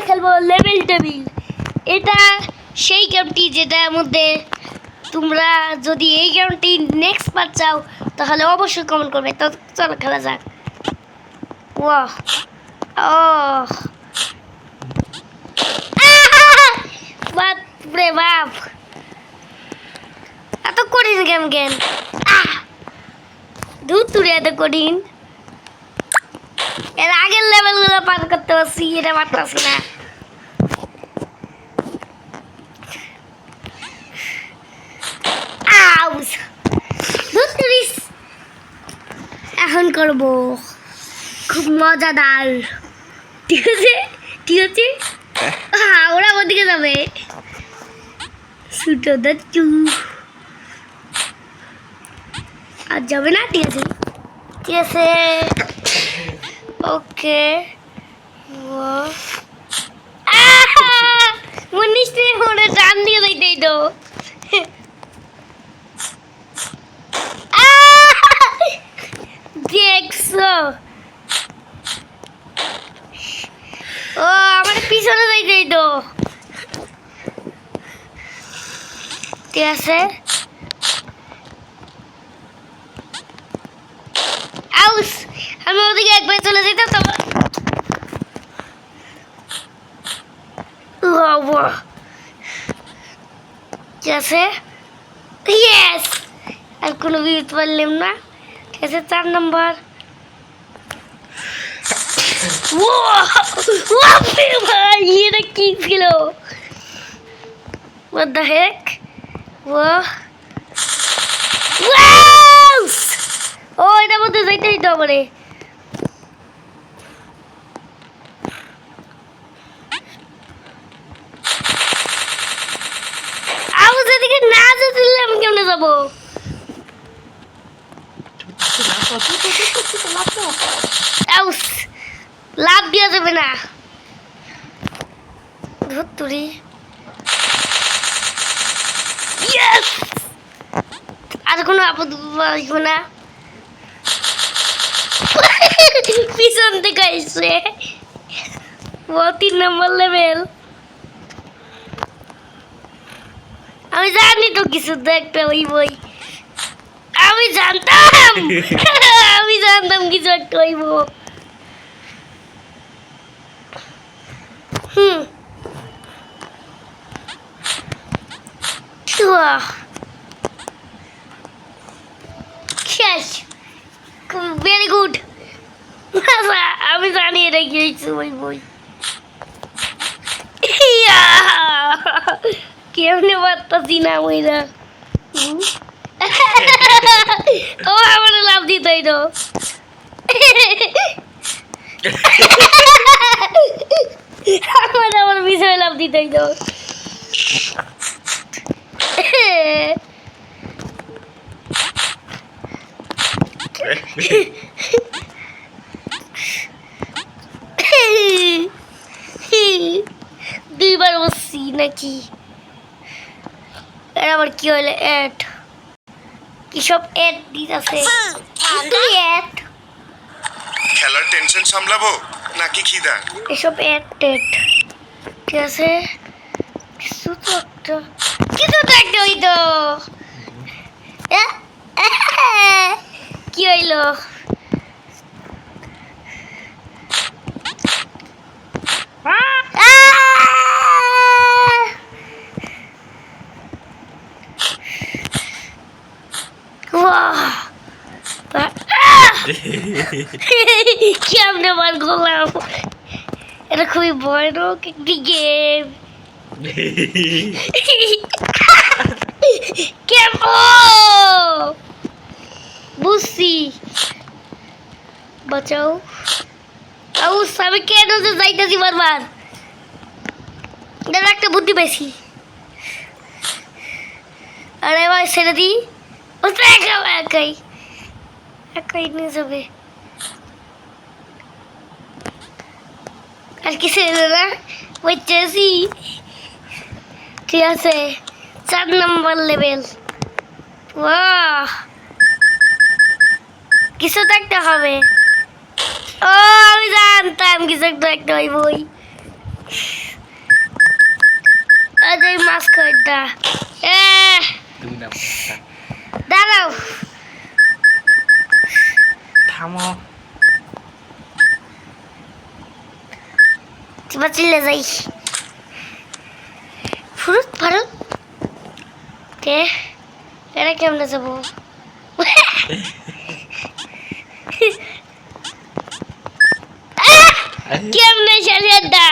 খেলবো level table. এটা সেই গেমটি যেটার মধ্যে তোমরা যদি এই গেমটি নেক্সট পার্ট চাও তাহলে অবশ্যই কমেন্ট করবে। তো চলো খেলা যাক। ওয়াহ ও বাপরে বাপ, এত কঠিন গেম দূর তুলে এত কঠিন। এর আগের লেভেলগুলো পার করতে পারছি, এটা পারতেছি না। এখন করব খুব মজাদার। ঠিক আছে ঠিক আছে, হ্যাঁ ওরা ওদিকে যাবে। ছুটো দাচ্ছু আর যাবে না। ঠিক আছে ঠিক আছে, ওকে। মনীষ মনে টান দিয়ে যাইতেই তো। দেখছো ও আমার পিছনে যাইতেই তো। ঠিক আছে আউস, আমি ওদিকে একবার চলে যেতাম তো। ঠিক আছে ইয়েস, আর কোনো বিপদ পারলাম না। ঠিক আছে 4 নম্বর। ভাই এটা কি ছিল? What the heck? ও এটা মধ্যে যাইতেই তো আমারে। আউস এদিকে না যেতে দিলে আমি কেমনে যাবো? আউস লাভ দেওয়া যাবে না। ধুত্তুরি ইয়েস, আর কোনো আপদ আসবে না। পিছন থেকে আসছে। ও 3 নম্বর লেভেল। আমি জানি তো কিছু তো একটা ওই বই, আমি জানতাম আমি জানতাম কিছু একটা হইব। শেষ, ভেরি গুড। আমি জানি এটা কি হয়েছে ওই বই। কেমনে পারতাছি না ওইরা। ও আমার লাভ দিতেই তো। আমার বিষয় লাভ দিতেই তো। দুইবার বসছি নাকি? আবার কি হইলে এড কি সব এড দিতেছে। এড খেলার টেনশন সামলাবো নাকি খিদা? এসব এড টেড। ঠিক আছে কিছু তো একটা হইতো। কি হইলো? কেমনে বার করলাম? এটা খুবই ভয়ানক একটি গেম। বুঝছি, বাঁচাও। আমি কেন যে যাইতেছি বারবার, এটার একটা বুদ্ধি পেয়েছি। আরে ভাই ছেড়ে দিই, একাই একাই নিয়ে যাবে। আর কিছু না বুঝতেছি। ঠিক আছে 4 নম্বর লেভেল। বাহ কিছু তো একটা হবে। ও আমি জানতাম কিছু একটা হইবই। আরে মাছ কয়টা এ তুমি না দাঁড়াও থামো চিপা চিল্লে যাই ফুরুত ফারুত কে এটা কেমনে যাবো কেমনে চালিয়ে দা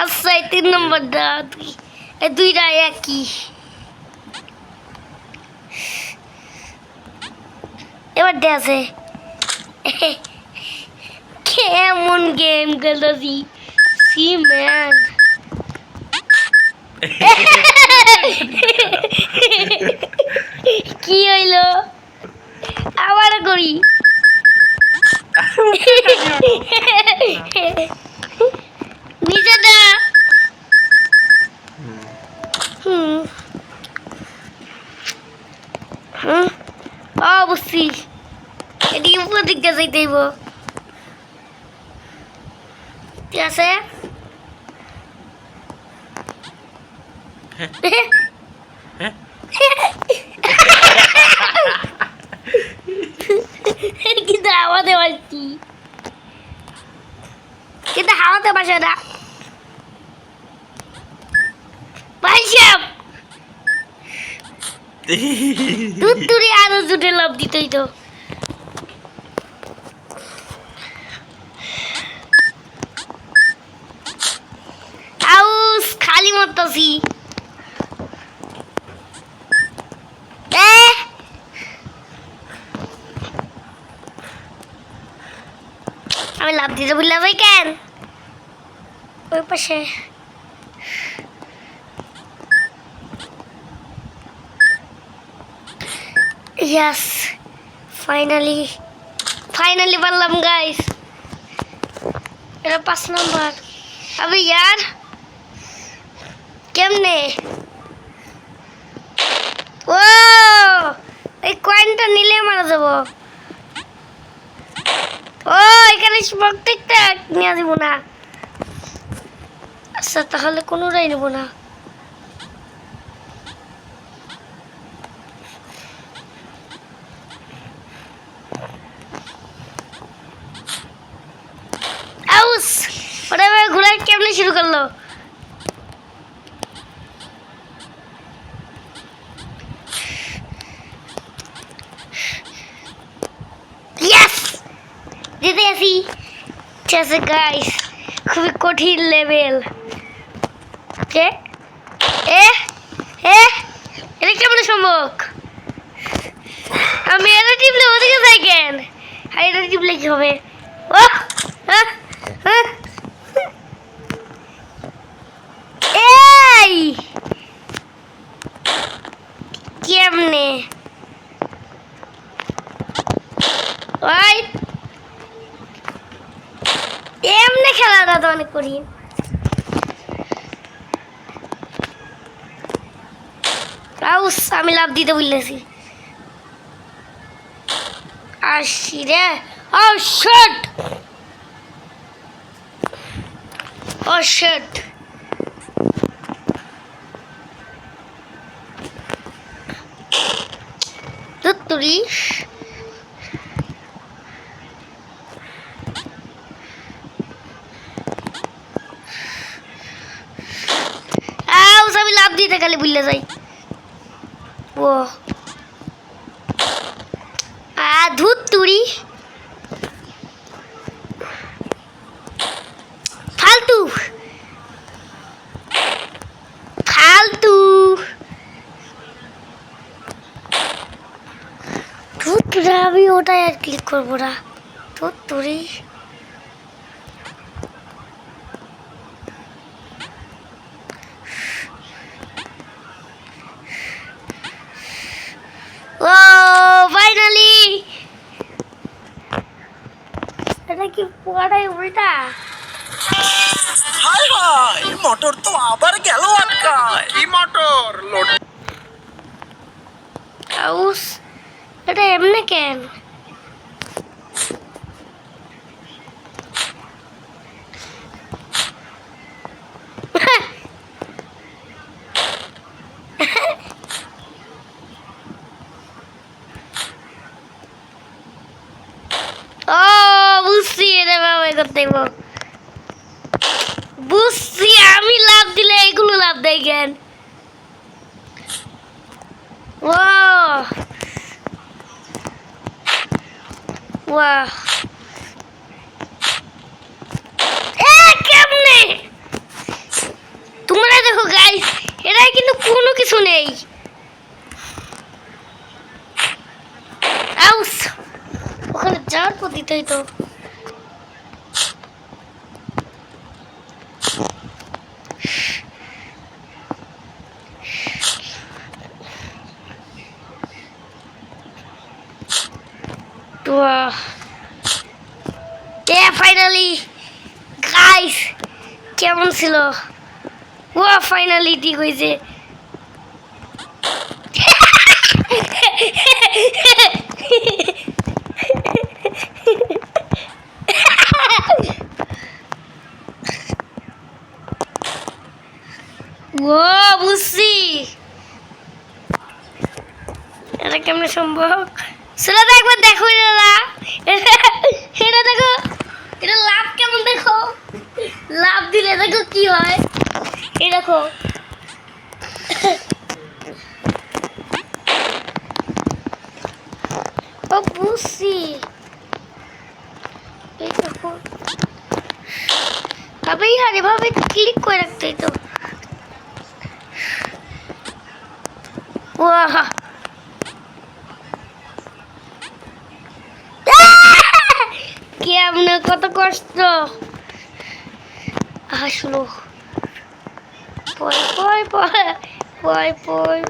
আচ্ছা এই 3 নম্বর দা এই দুইটা একই এবার দে আছে কেমন গেম খেলছি সি ম্যান কি হইলো আবার করি নিচে দা অবশ্যই এটি উপর দিকে যাইতে হইব ঠিক আছে কিন্তু হাওয়াতে পারছি কিন্তু হাওয়াতে পারছে না ভাইসাব দুধ তুরি আরো জুটে লাভ দিতেই তো আউস খালি মরতাছি আমি লাভ দিতে বললাম ভাই কেন ওই পাশে Yes, finally পারলাম গাইস এটা 5 নাম্বার अबे यार কেমনে ও এই কয়েনটা নিলে মারা যাব ও এখানে প্রত্যেকটা নিয়ে যাব না আচ্ছা তাহলে কোনোটাই নেব না আউস ওরে ঘোড়া কেমনে শুরু করলো ইয়েস জিতে গেছি ঠিক আছে গাইস খুবই কঠিন লেভেল কে এ এ এটা কেমন সম্ভব আমি এটা টিপলে ওদিকে যাই কেন আর এটা টিপলে কি হবে ও এই কেমনে ওই এমনি খেলাটা তো অনেক করি আউস আমি লাভ দিতে বললেছি আসি রে ও শিট ও শিট তুই আমি লাভ দিতে খালি ভুলে যাই ও ধুত তুড়ি ফালতু ফালতু ধুত আমি ওটাই আর ক্লিক করবো না ধুত তুড়ি ও ফাইনালি এটা কি পুরাটাই উল্টা হায় হায় মোটর তো আবার গেল আটকায় কি মোটর লোড আউস এটা এমনি কেন? ও বুঝছি, এটা ভাবে করতে হইব। বুঝছি, আমি লাভ দিলে এগুলো লাভ দেয় কেন? ও বাহ, কেমনে তোমরা দেখো গাইস, এরা কিন্তু কোনো কিছু নেই। আউস, ওখানে যাওয়ার পদ্ধতি তো ফাইনালি গাইস, কেমন ছিল? ও ফাইনালি ঠিক হয়েছে। ও বুঝছি, এটা কেমনে সম্ভব? সেটা তো একবার দেখো, এটা দেখো, এটা লাভ কেমন দেখো, লাভ দিলে দেখো কি হয়। এই দেখো, ও বুঝছি, এই দেখো তবে আর এভাবে ক্লিক করে রাখতে তো। ওয়াহ, কেমন কত কষ্ট আসলো। পয় পয় পয় পয় পয়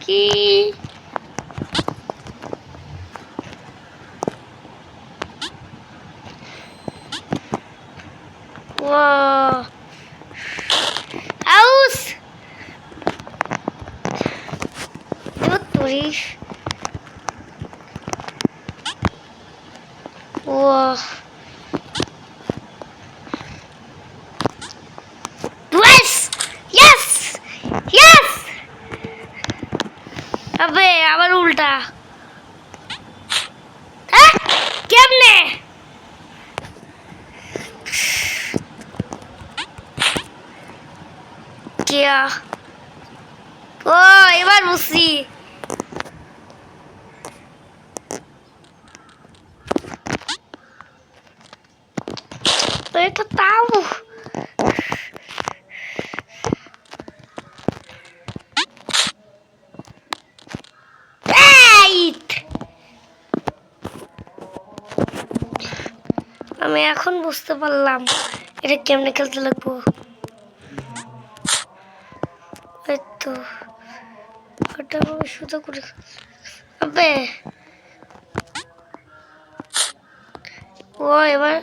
কি আউস তুরিস। Whoa. Yes! Yes! Yes! अबे আবার উল্টা। হ্যাঁ কেমনে? क्या? ও এবার বুঝছি। এটা তাও আমি এখন বুঝতে পারলাম এটা কেমনে খেলতে লাগবো। তো ওটা শুধু করে আবে ও এবার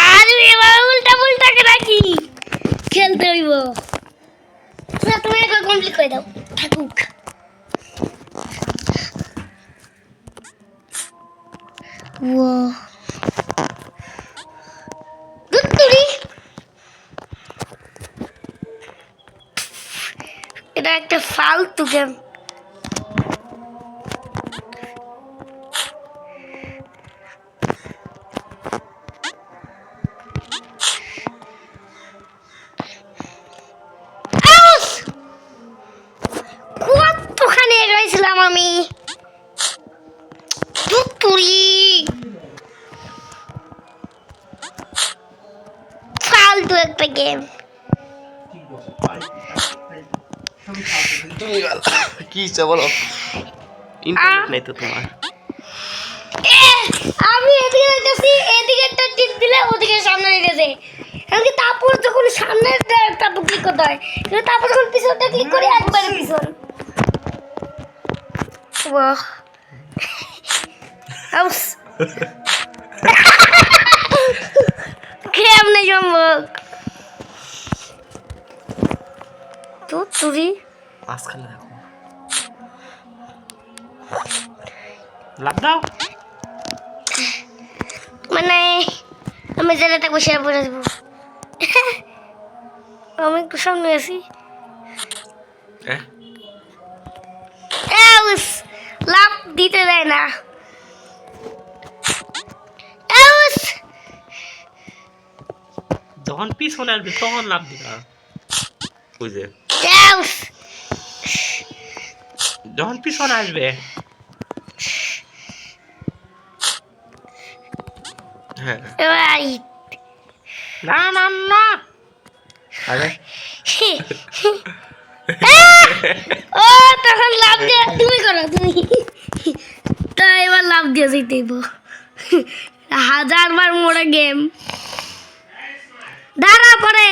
আরে এবার উল্টা পুল্টা করে কি খেলতে হইব। তুমি একবার কমপ্লিট করে দাও, থাকুক। ও দুত্তুরি, এটা একটা ফালতু গেম। কতখানে রয়েছিলাম আমি, দুত্তুরি ফালতু একটা গেম। তুমি কি ইচ্ছা বলো, ইন্টারনেট নেই তো তোমার। আমি এদিকে যাইতেছি, এদিকে একটা টিপ দিলে ওদিকে সামনে নিতেছে। এমনকি তারপর যখন সামনে তারপর ক্লিক করতে হয়, কিন্তু তারপর যখন পিছনটা ক্লিক করি একবারে পিছন। বাহ আউস কেমনে সম্ভব? তো তুই মাঝখানে দেখো লাভ দাও। মানে আমি যেটা থাকবো সেটা পরে দেবো। আমি একটু সামনে আছি। হ্যাঁ এউস, লাভ দিতে দেয় না। এউস, যখন পিছনে আসবে তখন লাভ দিবা, বুঝে? এউস, যখন পিছনে আসবে, হ্যাঁ রাইট। না না না, আরে ও তখন লাভ দিয়ে তুমি করো তুমি। তা এবার লাভ দিয়ে যেতেইব। 1000 বার মোড়ে গেম দাঁড়া পরে।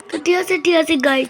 তো ঠিক আছে গাইস,